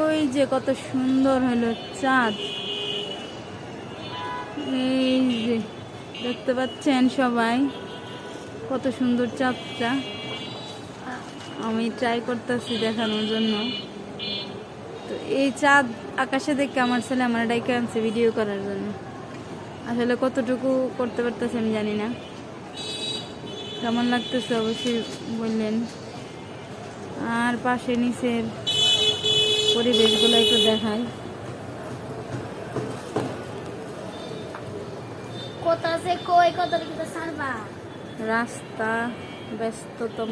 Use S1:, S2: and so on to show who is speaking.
S1: ওই যে কত সুন্দর হলো চাঁদ, এই যে দেখতে পাচ্ছেন সবাই কত সুন্দর চাঁদটা। আমি ট্রাই করতেছি দেখানোর জন্য। তো এই চাঁদ আকাশে দেখে আমার ছেলে আমার ডাইকে আনছে ভিডিও করার জন্য। আসলে কতটুকু করতে পারতেছে আমি জানি না, কেমন লাগতেছে অবশ্যই বললেন। আর পাশে নিচের পরিবেশগুলো একটু দেখাই। রাস্তা ব্যস্ততম,